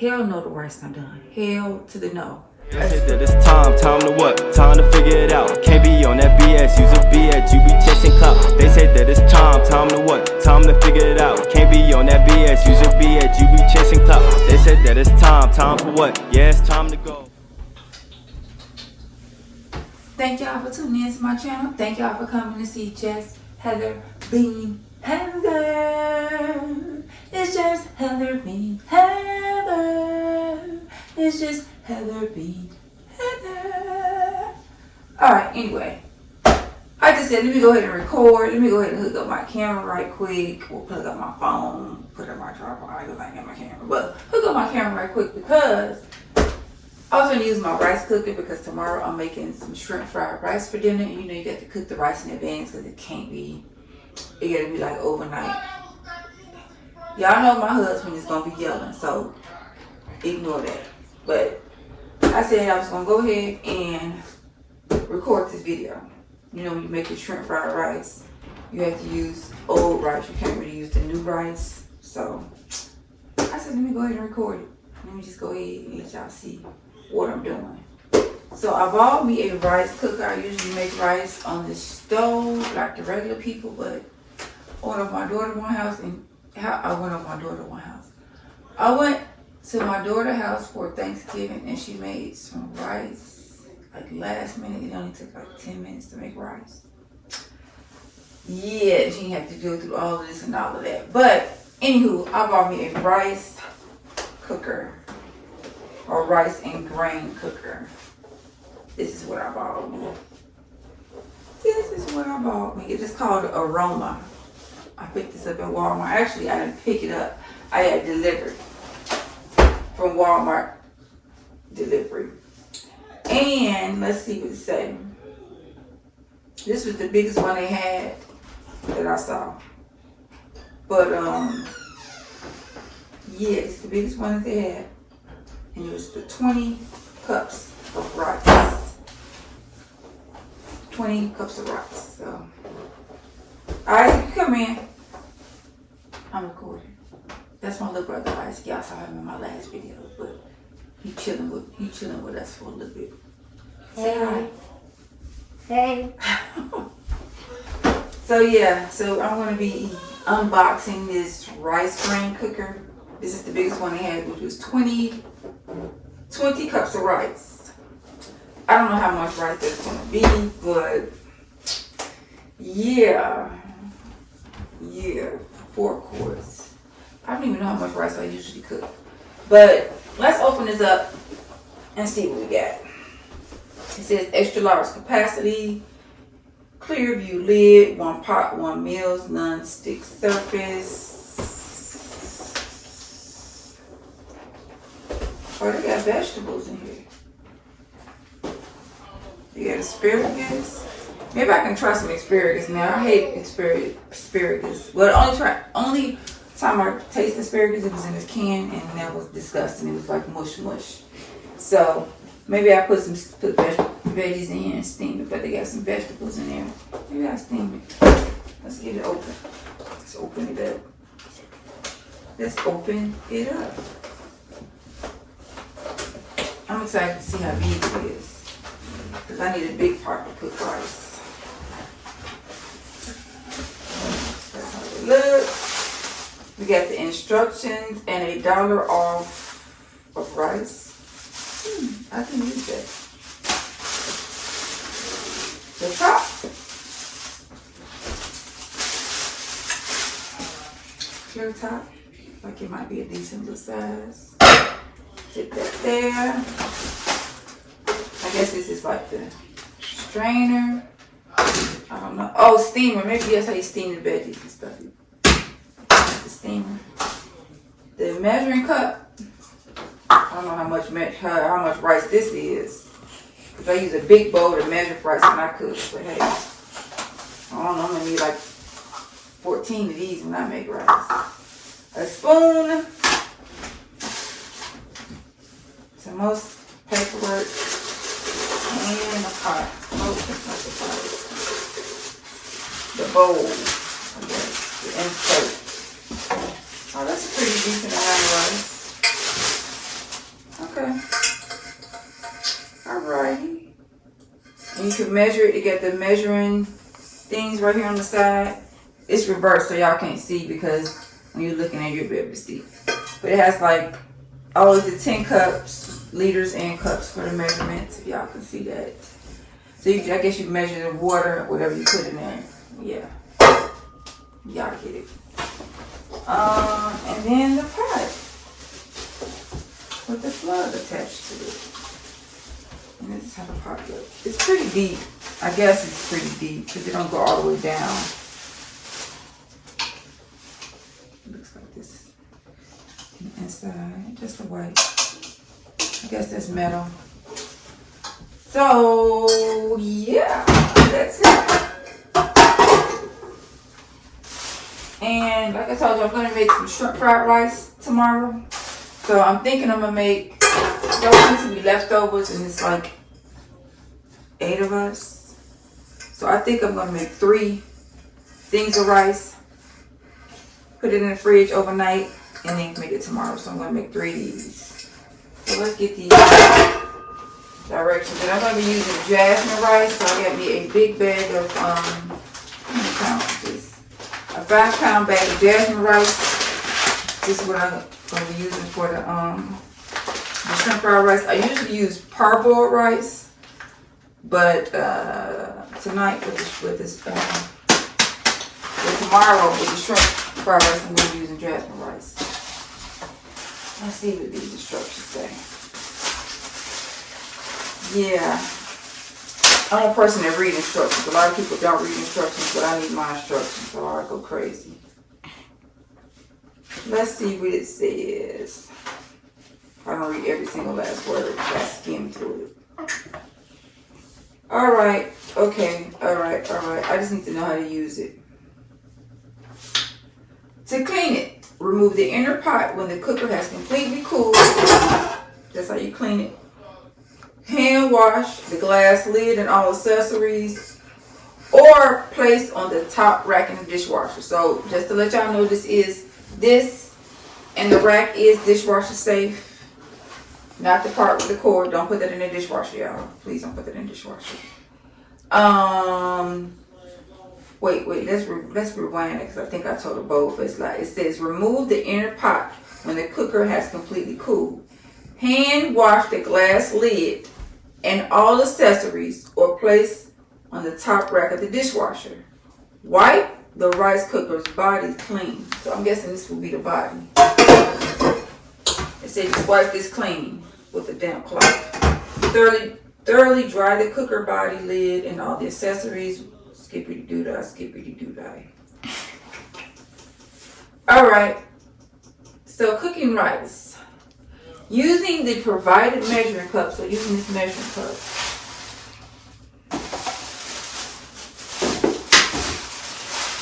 Hell no, the rice not done. Hell to the no. They said that it's time to what? Time to figure it out. Can't be on that BS, use a BS, you be chasing clout. They said that it's time to what? Time to figure it out. Can't be on that BS, use a BS, you be chasing clout. They said that it's time for what? Yeah, it's time to go. Thank y'all for tuning in to my channel. Thank y'all for coming to see Just Heather Being Heather. It's just Heather Being Heather. It's just Heather Being Heather. Alright, anyway. I just said, let me go ahead and record. Let me go ahead and hook up my camera right quick. We'll plug up my phone. Put up my tripod because I ain't got my camera. But hook up my camera right quick because I was going to use my rice cooker because tomorrow I'm making some shrimp fried rice for dinner. And you know you got to cook the rice in advance because it can't be, it got to be like overnight. Y'all know my husband is going to be yelling, so ignore that. But I said I was going to go ahead and record this video. You know when you make your shrimp fried rice, you have to use old rice. You can't really use the new rice. So I said let me go ahead and record it. Let me just go ahead and let y'all see what I'm doing. So I bought me a rice cooker. I usually make rice on the stove like the regular people, but I went over my daughter's house and I went to my daughter's house for Thanksgiving and she made some rice like last minute. It only took like 10 minutes to make rice. Yeah, she didn't have to go through all of this and all of that. But anywho, I bought me a rice cooker. Or rice and grain cooker. This is what I bought me. This is what I bought me. It is called Aroma. I picked this up at Walmart. Actually, I didn't pick it up. I had delivered from Walmart delivery. And let's see what it says. This was the biggest one they had that I saw. But yeah, it's the biggest one that they had. And it was for 20 cups of rice. 20 cups of rice. So, Isaac, come in. I'm recording. That's my little brother Isaac. Y'all saw him in my last video, but he chilling with us for a little bit. Say hi. Hey. So yeah, so I'm gonna be unboxing this rice grain cooker. This is the biggest one they had, which was 20 cups of rice. I don't know how much rice that's going to be, but yeah, 4 quarts. I don't even know how much rice I usually cook. But let's open this up and see what we got. It says extra large capacity, clear view lid, 1 pot, 1 meals, non-stick surface. Oh, they got vegetables in here. You got asparagus. Maybe I can try some asparagus now. I hate asparagus. Well, the only time I tasted asparagus, it was in this can, and that was disgusting. It was like mush. So maybe I put veggies in here and steam it. But they got some vegetables in there. Maybe I steam it. Let's get it open. Let's open it up. I'm excited to see how big it is. Because I need a big pot to cook rice. That's how it looks. We got the instructions and $1 off of rice. I can use that. The top. Clear top. Like it might be a decent little size. Get that there. I guess this is like the strainer. I don't know. Oh, steamer. Maybe that's how you steam the veggies and stuff. The steamer. The measuring cup. I don't know how much rice this is. Because I use a big bowl to measure rice when I cook. But hey, I don't know. I'm going to need like 14 of these when I make rice. A spoon. Some most paperwork. And a pot. Oh, that's not the pot. The bowl. I guess. The insert. Oh, that's a pretty decent amount of rice. can measure it. You get the measuring things right here on the side. It's reversed so y'all can't see because when you're looking at it, you'll be able to see. But it has like all of the 10 cups, liters and cups for the measurements, if y'all can see that. So I guess you measure the water, whatever you put in there. Yeah. Y'all get it. And then the pot with the plug attached to it. And this is how the pot looks. It's pretty deep. I guess it's pretty deep because it don't go all the way down. It looks like this. And the inside, just the white. I guess that's metal. So yeah, that's it. And like I told you, I'm gonna make some shrimp fried rice tomorrow. So I'm thinking I'm gonna make those to be leftovers, and it's like 8 of us. So I think I'm gonna make 3 things of rice, put it in the fridge overnight, and then make it tomorrow. So I'm gonna make 3 of these. So let's get these directions. And I'm gonna be using jasmine rice. So I got me a big bag of how many pounds is this? A 5-pound bag of jasmine rice. This is what I'm gonna be using for the shrimp fried rice. I usually use parboiled rice, but tonight with tomorrow with the shrimp fried rice, I'm gonna be using jasmine rice. Let's see what these instructions say. Yeah, I'm a person that reads instructions. A lot of people don't read instructions, but I need my instructions, so I go crazy. Let's see what it says. I don't read every single last word. I skim through it. Alright, okay, alright. I just need to know how to use it. To clean it, remove the inner pot when the cooker has completely cooled. That's how you clean it. Hand wash the glass lid and all accessories, or place on the top rack in the dishwasher. So just to let y'all know, this and the rack is dishwasher safe. Not the part with the cord. Don't put that in the dishwasher, y'all. Please don't put that in the dishwasher. Wait. Let's rewind it because I think I told it both. It says remove the inner pot when the cooker has completely cooled. Hand wash the glass lid and all accessories, or place on the top rack of the dishwasher. Wipe the rice cooker's body clean. So I'm guessing this will be the body. It says just wipe this clean with a damp cloth. Thoroughly dry the cooker body lid and all the accessories. Skippity-doo-dah. Alright. So cooking rice. Using the provided measuring cup. So using this measuring cup.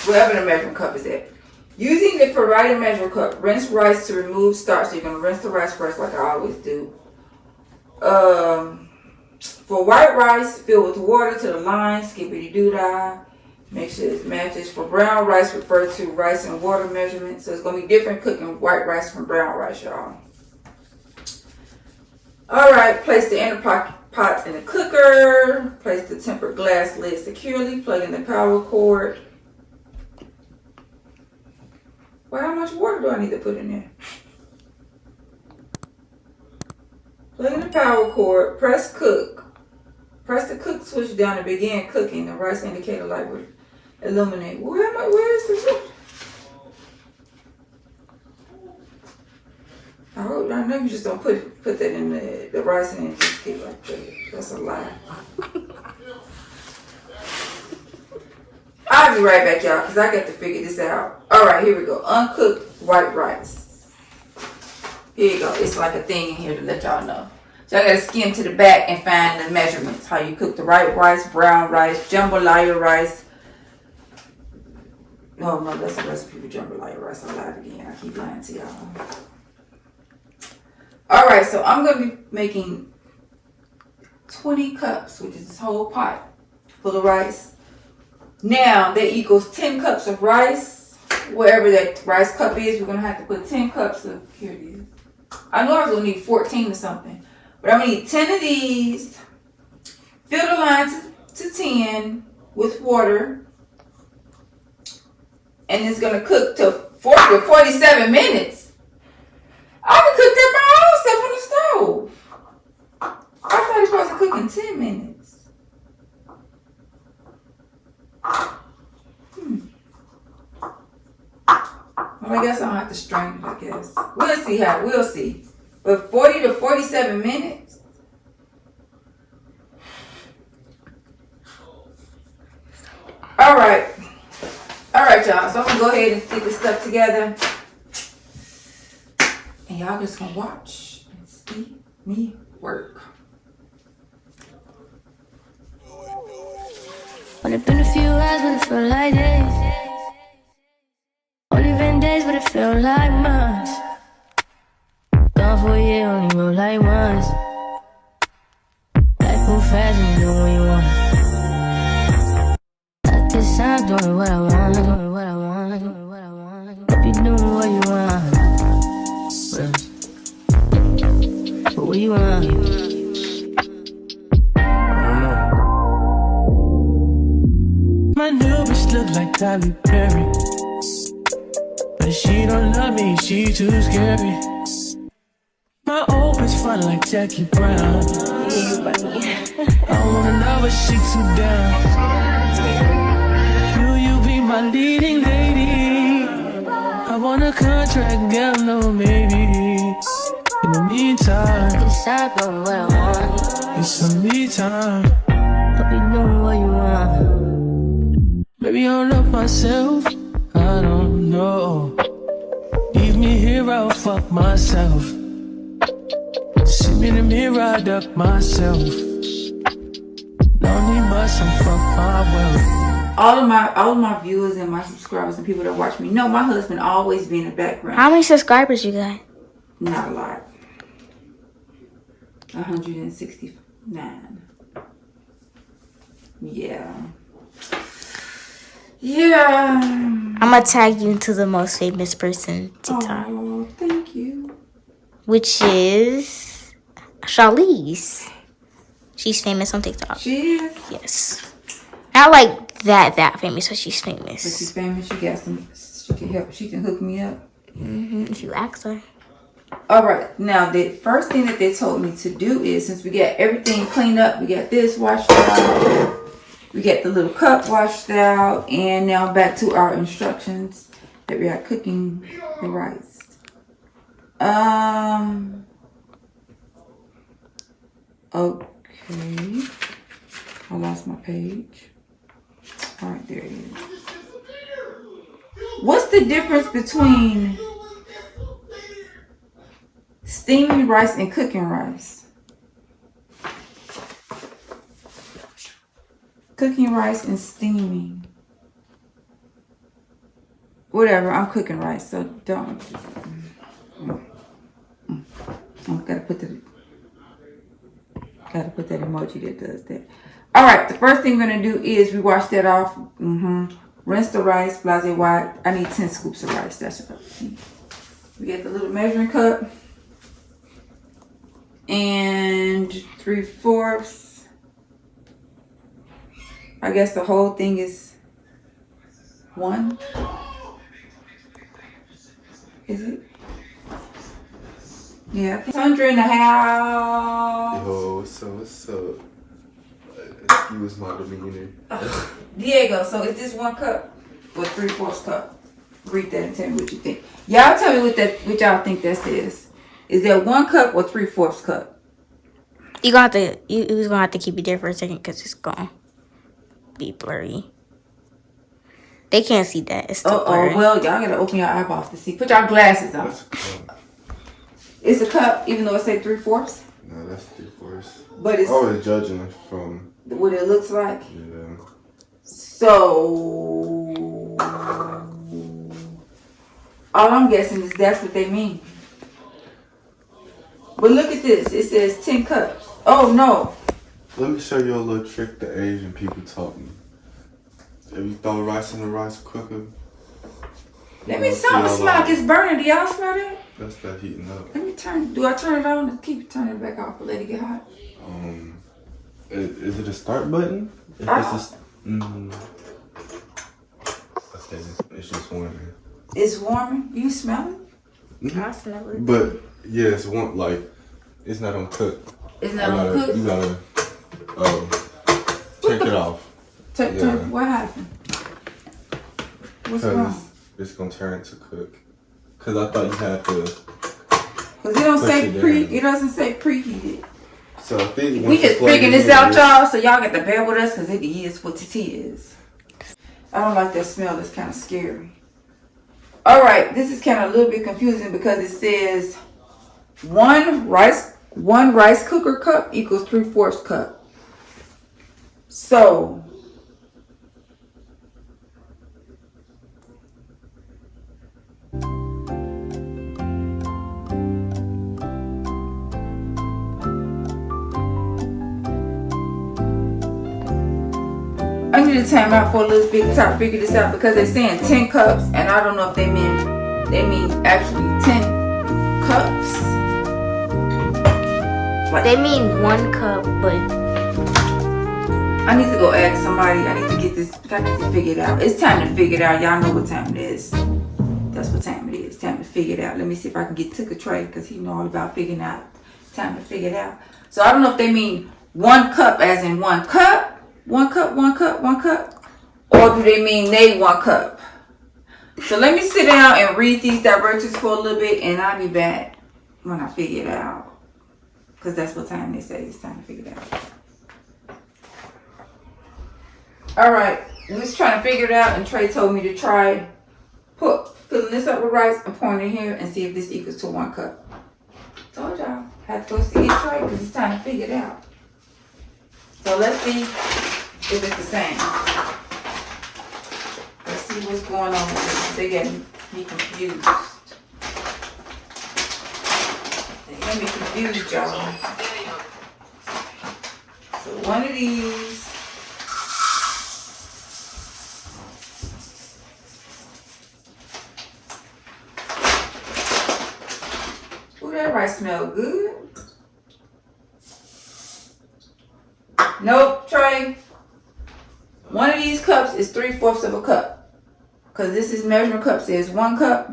Wherever the measuring cup is at. Using the provided measuring cup, rinse rice to remove starch. So you're going to rinse the rice first like I always do. For white rice, fill with water to the line. Skippity-doo-dah. Make sure it matches. For brown rice, refer to rice and water measurement. So it's going to be different cooking white rice from brown rice, y'all. Alright, place the inner pot in the cooker. Place the tempered glass lid securely. Plug in the power cord. Well, how much water do I need to put in there? Plug in the power cord. Press cook. Press the cook switch down and begin cooking. The rice indicator light will illuminate. Where is the switch? I know you just don't put that in the rice and just keep like that. That's a lie. I'll be right back, y'all, because I got to figure this out. Alright, here we go. Uncooked white rice. Here you go. It's like a thing in here to let y'all know. So I got to skim to the back and find the measurements. How you cook the white rice, brown rice, jambalaya rice. No, that's a recipe for jambalaya rice. I lied again. I keep lying to y'all. Alright, so I'm going to be making 20 cups, which is this whole pot full of rice. Now, that equals 10 cups of rice. Wherever that rice cup is, we're going to have to put 10 cups of, here it is. I know I was going to need 14 or something. But I'm going to need 10 of these. Fill the lines to 10 with water. And it's going to cook to 40 to 47 minutes. I can cook that my own stuff on the stove. I thought it was supposed to cook in 10 minutes. Well, I guess I'll have to strain it, I guess. We'll see. But 40 to 47 minutes? Alright. Alright, y'all. So I'm going to go ahead and get this stuff together. And y'all just going to watch and see me work. Only been a few hours, but it felt like days. Only been days, but it felt like months. Gone for a year, only wrote like once. Life move fast and you do what you want. At this time, doing what I want, doing what I want, doing what I want. Hope you doing what you want. But what you want? My new bitch look like Tyler Perry, but she don't love me, she too scary. My old bitch fun like Jackie Brown. I wanna know but she too down. Will you be my leading lady? I want a contract, girl, no maybe. In the meantime, Decide on what I want. it's some me time. Hope you doing what you want. Maybe I'll love myself, I don't know. Leave me here, I'll fuck myself. See me in the mirror, I duck myself. Don't need much, I'm fuck my wealth. All of my viewers and my subscribers and people that watch me know my husband always be in the background. How many subscribers you got? Not a lot. 169. Yeah. Yeah. I'm gonna tag you into the most famous person TikTok, Oh, thank you. which is Charlize. She's famous on TikTok. She is. Yes. Not like that famous, but she's But famous. she's famous. She got some. She can help. She can hook me up. If you ask her. All right. Now the first thing that they told me to do is, since we got everything cleaned up, we got this washed out. We got the little cup washed out, and now back to our instructions that we are cooking the rice. Okay. I lost my page. All right, there it is. What's the difference between steaming rice and cooking rice? Cooking rice and steaming. Whatever, I'm cooking rice, so don't. Gotta put that emoji that does that. Alright, the first thing we're gonna do is we wash that off. Rinse the rice, blase white. I need 10 scoops of rice. That's what I need. We get the little measuring cup. And 3/4. I guess the whole thing is 1. Is it? Yeah, I think 100.5. Yo, what's up? Excuse my demeanor. Diego, so is this 1 cup or 3/4 cup? Read that and tell me what you think. Y'all tell me what y'all think that is. Is that 1 cup or 3/4 cup? You gonna have to keep it there for a second because it's gonna be blurry. They can't see that. It's still blurry. Well, y'all gotta open your eyeballs to see. Put y'all glasses on. That's a cup. It's a cup, even though it say 3/4. No, that's 3/4. But it's always judging it from what it looks like. yeah. So all I'm guessing is that's what they mean. But look at this. It says 10 cups. Oh no. Let me show you a little trick the Asian people taught me. If you throw rice in the rice cooker. Let me smell like it's burning. Do y'all smell that? That's that heating up. Let me turn. Do I turn it on? Keep turning it back off and let it get hot. Is it a start button? If this is, I said it's just warming. It's warming. You smell it? I smell it. But yeah, it's warm. Like it's not on cook. It's not on cook. You gotta take it off. What happened? What's wrong? It's gonna turn to cook. Cause I thought you had to. Cause it don't say it doesn't say preheated. So I think we just figuring this out, y'all. So y'all get to bear with us, cause it is what it is. I don't like that smell. It's kind of scary. All right, this is kind of a little bit confusing because it says one rice cooker cup equals 3/4 cup. So I need to time out for a little bit to try to figure this out because they're saying 10 cups and I don't know if they mean actually 10 cups. Like, they mean 1 cup, but I need to go ask somebody. I need to get this. I need to figure it out. It's time to figure it out. Y'all know what time it is. That's what time it is. Time to figure it out. Let me see if I can get Took a Trey because he know all about figuring out. Time to figure it out. So I don't know if they mean 1 cup as in 1 cup. 1 cup, 1 cup, 1 cup, or do they mean they 1 cup? So let me sit down and read these directions for a little bit, and I'll be back when I figure it out. Because that's what time they say it's time to figure it out. All right, we was trying to figure it out, and Trey told me to try filling this up with rice and pouring it in here and see if this equals to 1 cup. Told y'all, had to go see it Trey because it's time to figure it out. So let's see if it's the same. Let's see what's going on with this. They got me confused. They got me confused, y'all. So one of these. Ooh, that rice smell good. Nope, Trey. One of these cups is 3/4 of a cup. Because this is measuring cup says 1 cup.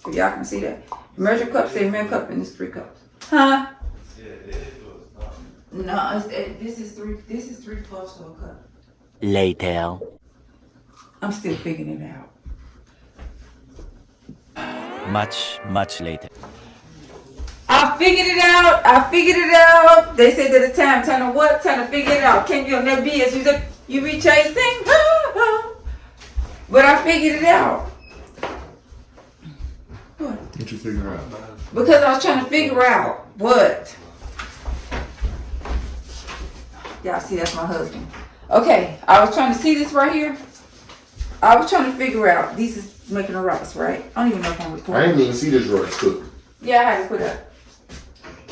If y'all can see that. Measuring cup says 1 cup and it's 3 cups. Huh? No, this is 3/4 of a cup. Later. I'm still figuring it out. Much later. I figured it out. They said that the time to what? Time to figure it out. Can't be on that BS. You be chasing. But I figured it out. What? What you figure out? Because I was trying to figure out what. Y'all see, that's my husband. Okay, I was trying to see this right here. I was trying to figure out. These is making a rice, right? I don't even know if I'm recording. I didn't even see this rice cook. Yeah, I had to put up.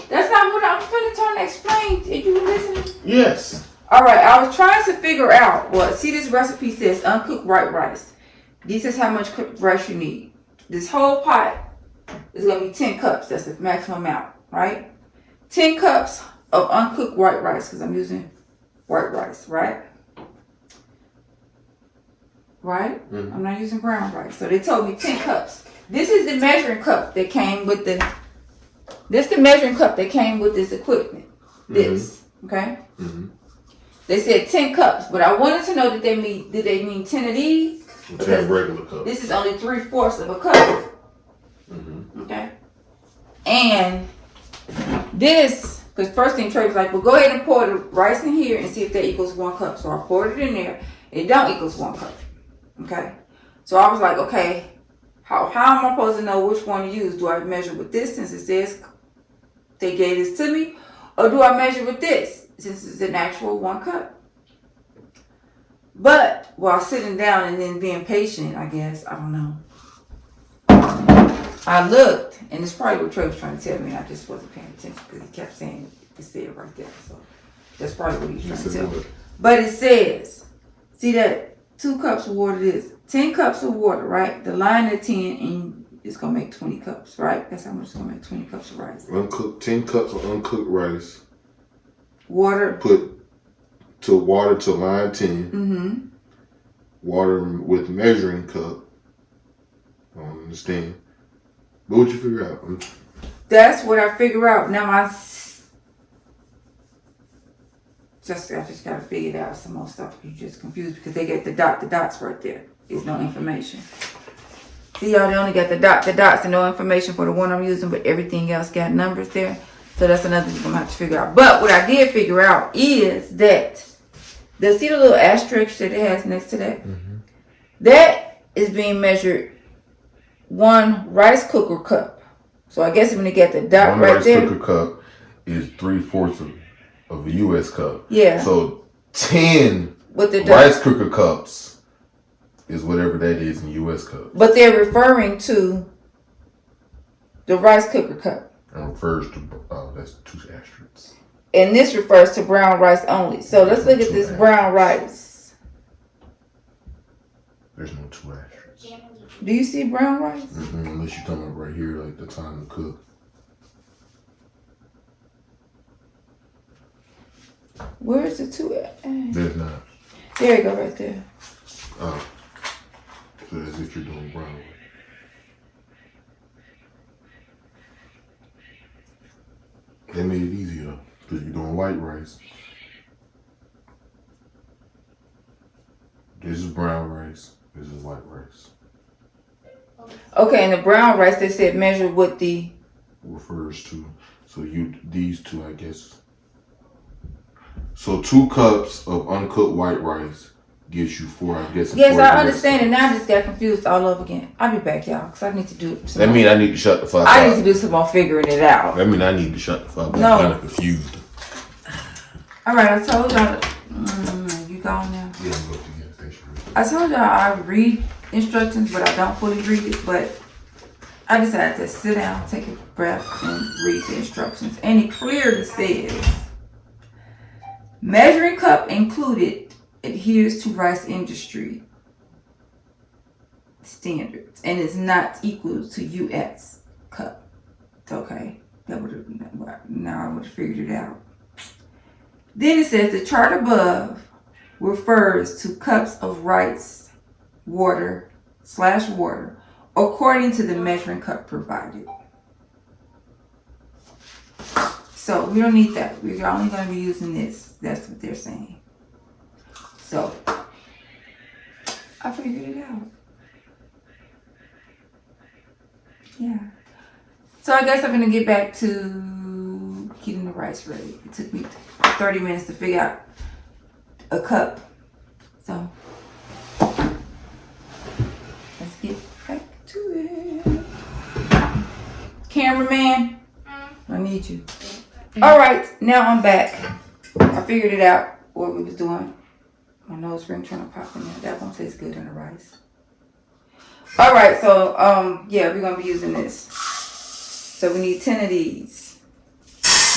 That's not what I was trying to explain. Are you listening? Yes. All right, I was trying to figure out what. See, this recipe says uncooked white rice. This is how much cooked rice you need. This whole pot is going to be 10 cups. That's the maximum amount, right? 10 cups of uncooked white rice because I'm using white rice, right? Right? Mm-hmm. I'm not using brown rice. So they told me 10 cups. This is the measuring cup that came with the... This the measuring cup that came with this equipment. This, okay? Mm-hmm. They said 10 cups, but I wanted to know did they mean 10 of these? 10 regular cups. This is only 3/4 of a cup. Mm-hmm. Okay? And this, because first thing Trey was like, well, go ahead and pour the rice in here and see if that equals 1 cup. So I poured it in there. It don't equals 1 cup. Okay? So I was like, okay, how am I supposed to know which one to use? Do I measure with this since it says they gave this to me? Or do I measure with this since it's an actual 1 cup? But while sitting down and then being patient, I guess, I don't know. I looked, and it's probably what Trey was trying to tell me, and I just wasn't paying attention because he kept saying it said right there. So that's probably what he was trying to tell me. But it says, see that 2 cups of water is 10 cups of water, right? The line at 10, and it's going to make 20 cups, right? That's how much it's going to make 20 cups of rice. Uncooked, 10 cups of uncooked rice. Water. Put to water to line 10. Mm-hmm. Water with measuring cup. I don't understand. But what you figure out? That's what I figure out. Now I just gotta figure it out. Some more stuff. You just confused because they get the dots right there. There's no information. See y'all, they only got the dots and no information for the one I'm using, but everything else got numbers there. So that's another thing I'm gonna have to figure out. But what I did figure out is that see the little asterisk that it has next to that? Mm-hmm. That is being measured 1 rice cooker cup. So I guess when you get the dot right there. 1 rice cooker cup is 3/4 of a U.S. cup. Yeah. So 10 with the rice cooker cups is whatever that is in U.S. cups. But they're referring to the rice cooker cup. And refers to, that's 2 asterisks. And this refers to brown rice only. So let's look at this brown rice. There's no 2 asterisks. Do you see brown rice? Mm-hmm, unless you're talking about right here, like the time to cook. Where's the 2 at? There's not. There you go, right there. Oh. So that's if you're doing brown rice. They made it easier though, because you're doing white rice. This is brown rice. This is white rice. Okay, and the brown rice, they said measure what the refers to. So these 2, I guess. So 2 cups of uncooked white rice gives you 4, I guess. Yes, I understand it. Now I just got confused all over again. I'll be back, y'all, because I need to do some That mean I need to shut the fuck up. I need to do some more figuring it out. That mean I need to shut the fuck up. No. I'm kind of confused. All right, I told y'all. You gone now? Yeah, I'm going to the gas station. I told y'all I read instructions, but I don't fully read it. But I decided to sit down, take a breath, and read the instructions. And it clearly says, measuring cup included adheres to rice industry standards and is not equal to U.S. cup. Okay, now I would have figured it out. Then it says the chart above refers to cups of rice, water according to the measuring cup provided. So we don't need that. We're only going to be using this. That's what they're saying. So I figured it out. Yeah. So I guess I'm going to get back to getting the rice ready. It took me 30 minutes to figure out a cup. So let's get back to it. Cameraman, I need you. All right, now I'm back. I figured it out, what we was doing. My nose ring trying to pop in there. That won't taste good in the rice. All right, so yeah, we're gonna be using this. So we need 10 of these.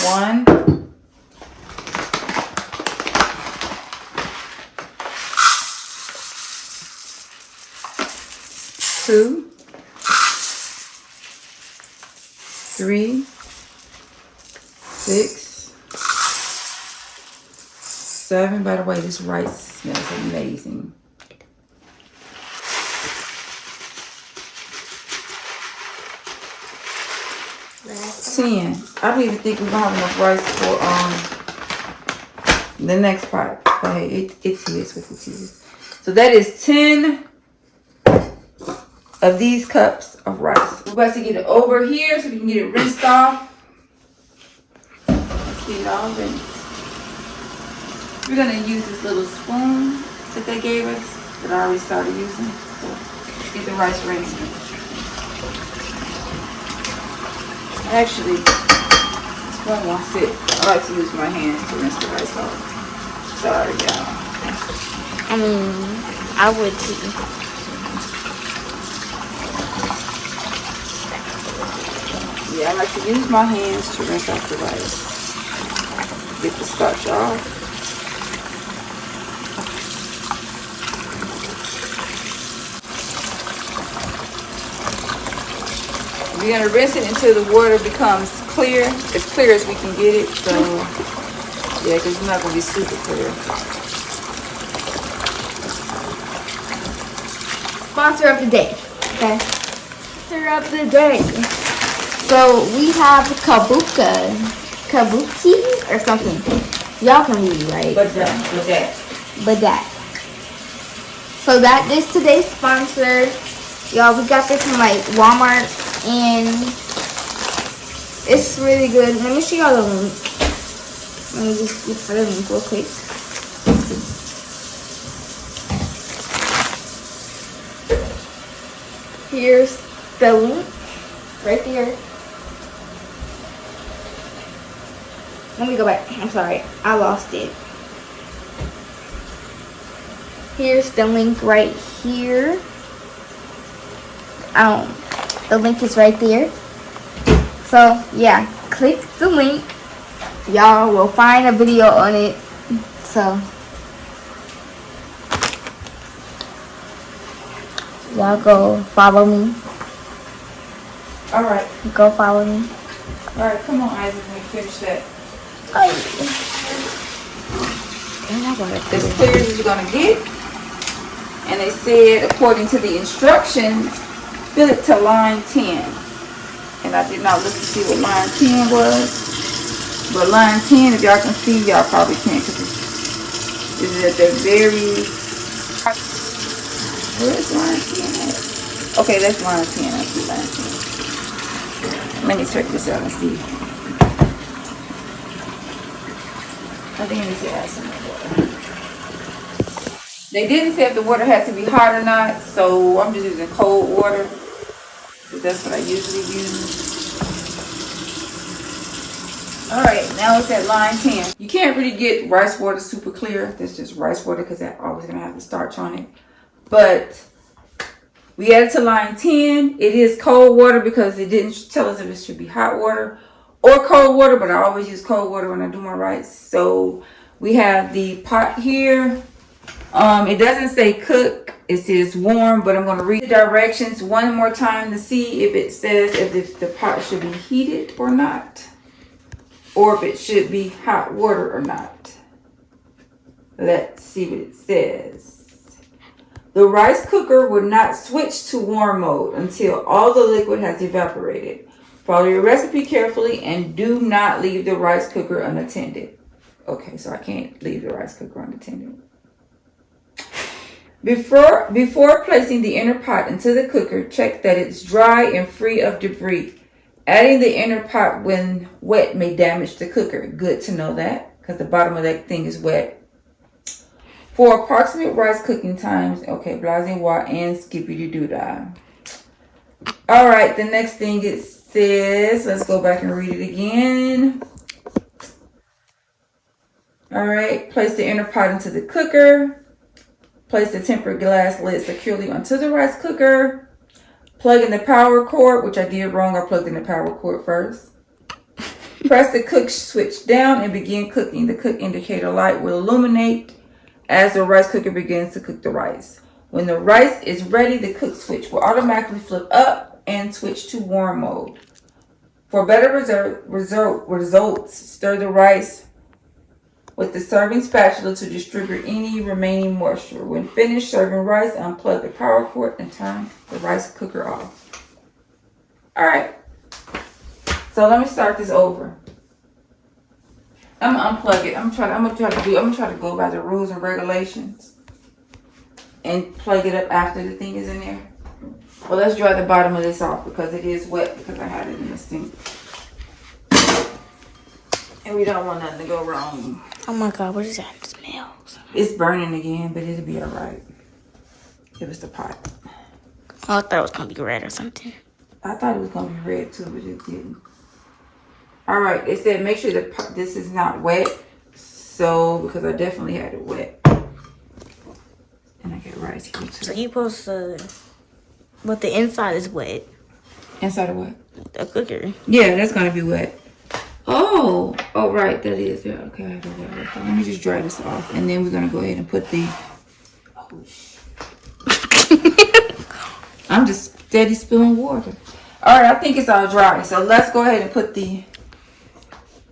1, 2, 3, 6, 7. By the way, this rice smells amazing. 10. I don't even think we're gonna have enough rice for the next part. But hey, it's here. It's what it is. So that is 10 of these cups of rice. We're about to get it over here so we can get it rinsed off. Let's get it all rinsed. We're gonna use this little spoon that they gave us that I already started using. So let's get the rice rinsed. Actually, this one won't fit. I like to use my hands to rinse the rice off. Sorry, y'all. I mean, I would too. Yeah, I like to use my hands to rinse off the rice. Get the starch off. We're going to rinse it until the water becomes clear, as clear as we can get it. So Yeah, because it's not going to be super clear. Sponsor of the day. Okay. Sponsor of the day. So we have Kabuki or something. Y'all can read, right? But that. So that is today's sponsor. Y'all, we got this from like Walmart and it's really good. Let me show y'all the link. Let me just look for the link real quick. Here's the link right there. Let me go back. I'm sorry. I lost it. Here's the link right here. The link is right there. So, yeah. Click the link. Y'all will find a video on it. So, y'all go follow me. Alright. Go follow me. Alright, come on, Isaac. Let me finish that. As clear as you're going to get. And they said, according to the instructions, fill it to line 10. And I did not look to see what line 10 was. But line 10, if y'all can see, y'all probably can't because it's at the very... Where's line 10 at? Okay, that's line 10. I see line 10. Let me check this out and see. I think I need to add some more water. They didn't say if the water had to be hot or not, so I'm just using cold water because that's what I usually use. Alright, now it's at line 10. You can't really get rice water super clear. That's just rice water because that's always going to have the starch on it. But we added to line 10. It is cold water because it didn't tell us if it should be hot water or cold water, but I always use cold water when I do my rice. So we have the pot here. It doesn't say cook, it says warm, but I'm going to read the directions one more time to see if it says if the pot should be heated or not, or if it should be hot water or not. Let's see what it says. The rice cooker will not switch to warm mode until all the liquid has evaporated. Follow your recipe carefully and do not leave the rice cooker unattended. Okay, so I can't leave the rice cooker unattended. Before placing the inner pot into the cooker, check that it's dry and free of debris. Adding the inner pot when wet may damage the cooker. Good to know that, because the bottom of that thing is wet. For approximate rice cooking times, okay, blasé wa and skippity doo dah. All right, the next thing it says, let's go back and read it again. All right, place the inner pot into the cooker. Place the tempered glass lid securely onto the rice cooker. Plug in the power cord, which I did wrong. I plugged in the power cord first. Press the cook switch down and begin cooking. The cook indicator light will illuminate as the rice cooker begins to cook the rice. When the rice is ready, the cook switch will automatically flip up and switch to warm mode. For better results, stir the rice with the serving spatula to distribute any remaining moisture. When finished serving rice, unplug the power cord and turn the rice cooker off. All right. So let me start this over. I'm gonna unplug it. I'm gonna try to go by the rules and regulations and plug it up after the thing is in there. Well, let's dry the bottom of this off because it is wet because I had it in the sink. And we don't want nothing to go wrong. Oh my God, what is that? It smells. It's burning again, but it'll be all right. It was the pot. Oh, I thought it was going to be red or something. I thought it was going to be red too, but it didn't. All right, it said make sure that this is not wet. So, because I definitely had it wet. And I got rice here too. So you supposed to, but the inside is wet. Inside of what? The cooker. Yeah, that's going to be wet. Oh, right, that is. Yeah, okay, I have that right there. Let me just dry this off. And then we're going to go ahead and put the... Oh, shit. I'm just steady spilling water. All right, I think it's all dry. So let's go ahead and put the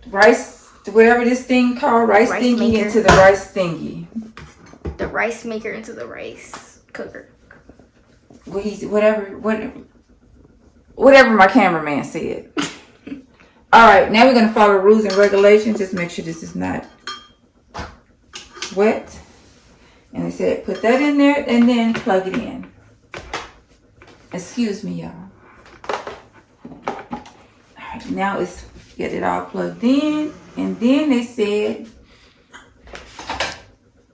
rice whatever this thing called, rice thingy maker. into the rice thingy. The rice maker into the rice cooker. Whatever my cameraman said. All right, now we're gonna follow rules and regulations. Just make sure this is not wet. And they said put that in there and then plug it in. Excuse me, y'all. All right, now it's get it all plugged in, and then they said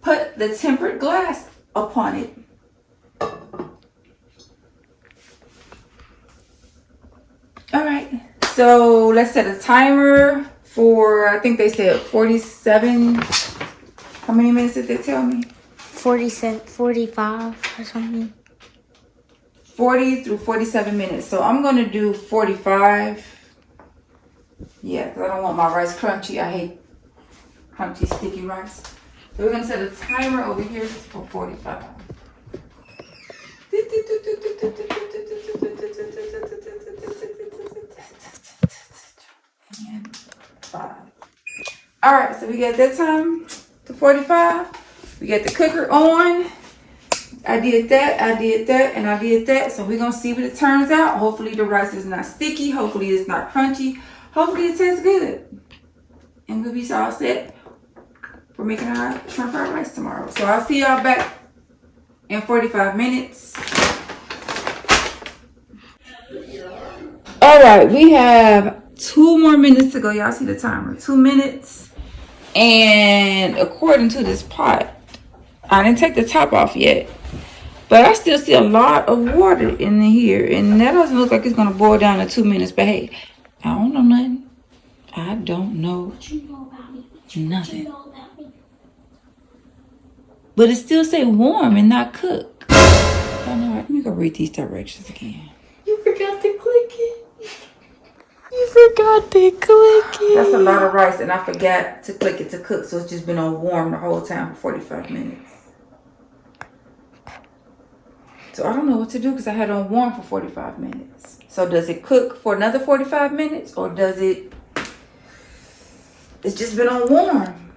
put the tempered glass upon it. All right, so let's set a timer for, I think they said 47. How many minutes did they tell me? 45 or something. 40 through 47 minutes. So I'm going to do 45. Yeah, because I don't want my rice crunchy. I hate crunchy, sticky rice. So we're going to set a timer over here for 45. And 5. All right, so we got that time to 45. We got the cooker on. I did that, and I did that. So we're going to see what it turns out. Hopefully the rice is not sticky. Hopefully it's not crunchy. Hopefully it tastes good. And we'll be all set for making our shrimp fried rice tomorrow. So I'll see y'all back in 45 minutes. All right, we have 2 more minutes to go. Y'all see the timer, 2 minutes. And according to this pot, I didn't take the top off yet, but I still see a lot of water in here, and that doesn't look like it's gonna boil down in 2 minutes. But hey, I don't know nothing. I don't know What you know about me? nothing. What you know about me? But it still say warm and not cook. I don't know. Let me go read these directions again. You forgot to click it. You forgot to click it. That's a lot of rice, and I forgot to click it to cook, so it's just been on warm the whole time for 45 minutes. So I don't know what to do because I had it on warm for 45 minutes. So does it cook for another 45 minutes, or does it... It's just been on warm.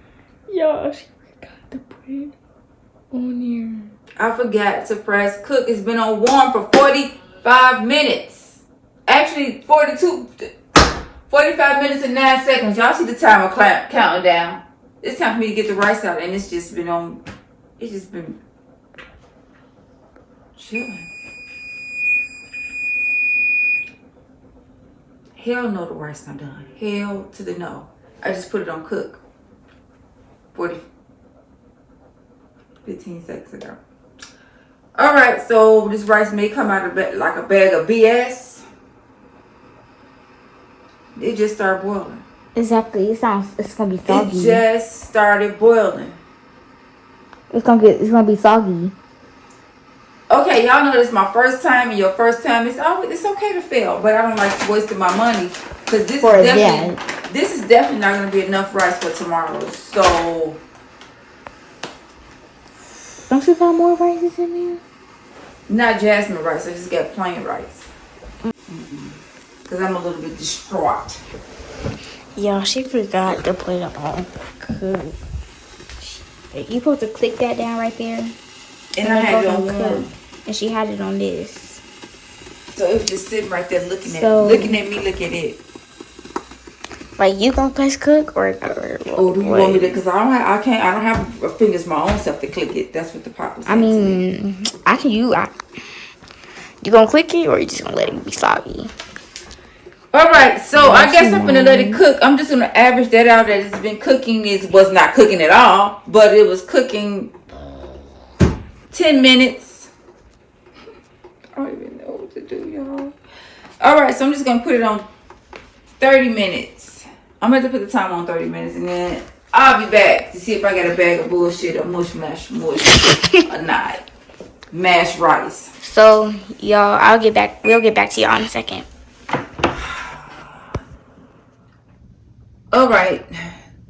Y'all, she forgot to put it on here. I forgot to press cook. It's been on warm for 45 minutes. Actually, 45 minutes and 9 seconds. Y'all see the timer counting down. It's time for me to get the rice out, and it's just been on... It's just been... chilling. Hell no, the rice not done. Hell to the no. I just put it on cook 15 seconds ago. All right, so this rice may come out of like a bag of BS. It just started boiling. Exactly. It's gonna be soggy. It just started boiling. It's gonna be soggy. Okay, y'all know this is my first time, and your first time, it's okay to fail, but I don't like wasting my money because this is definitely not going to be enough rice for tomorrow. So, Don't you got more rices in there? not jasmine rice. I just got plain rice because I'm a little bit distraught. Y'all, she forgot to put it on cook. You supposed to click that down right there. And I had it on warm. And she had it on this. So it was just sitting right there looking at me, look at it. Like, you gonna press cook or Oh, do you want me to? Because I don't have fingers my own self to click it. That's what the pop was saying. I mean, you gonna click it or you just gonna let it be soggy? All right, so I guess I'm gonna let it cook. I'm just gonna average that out that it's been cooking. It was not cooking at all, but it was cooking 10 minutes. I don't even know what to do, y'all. All right, so I'm just gonna put it on 30 minutes. I'm gonna have to put the time on 30 minutes, and then I'll be back to see if I got a bag of bullshit or mush or not. Mashed rice. So, y'all, we'll get back to y'all in a second. All right.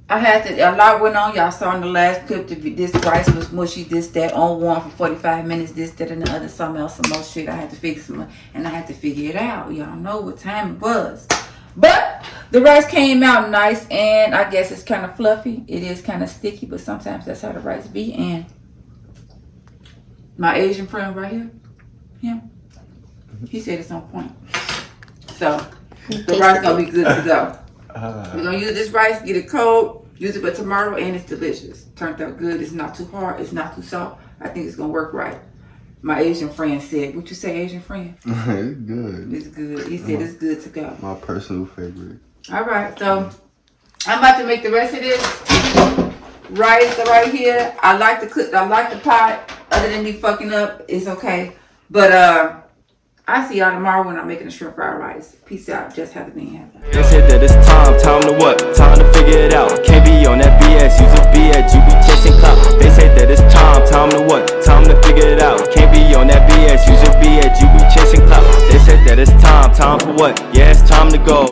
A lot went on. Y'all saw in the last clip that this rice was mushy, this, that, on warm for 45 minutes, this, that, and the other, something else, some more shit. I had to fix some, and I had to figure it out. Y'all know what time it was. But the rice came out nice, and I guess it's kind of fluffy. It is kind of sticky, but sometimes that's how the rice be. And my Asian friend right here, him, he said it's on point. So the rice gonna be good to go. We're gonna use this rice, get it cold, use it for tomorrow, and it's delicious. Turned out good. It's not too hard. It's not too soft. I think it's gonna work right. My Asian friend said, what you say, Asian friend? It's good. It's good. He said it's good to go. My personal favorite. All right, so I'm about to make the rest of this rice right here. I like to cook. I like the pot. Other than me fucking up, it's okay. But I'll see y'all tomorrow when I'm making the shrimp fried rice. Peace out. Just have the being happy. They said that it's time to what? Time to figure it out. Can't be on that BS, use a BS, you be chasing clout. They said that it's time to what? Time to figure it out. Can't be on that BS, use a BS, you be chasing clout. They said that it's time for what? Yeah, it's time to go.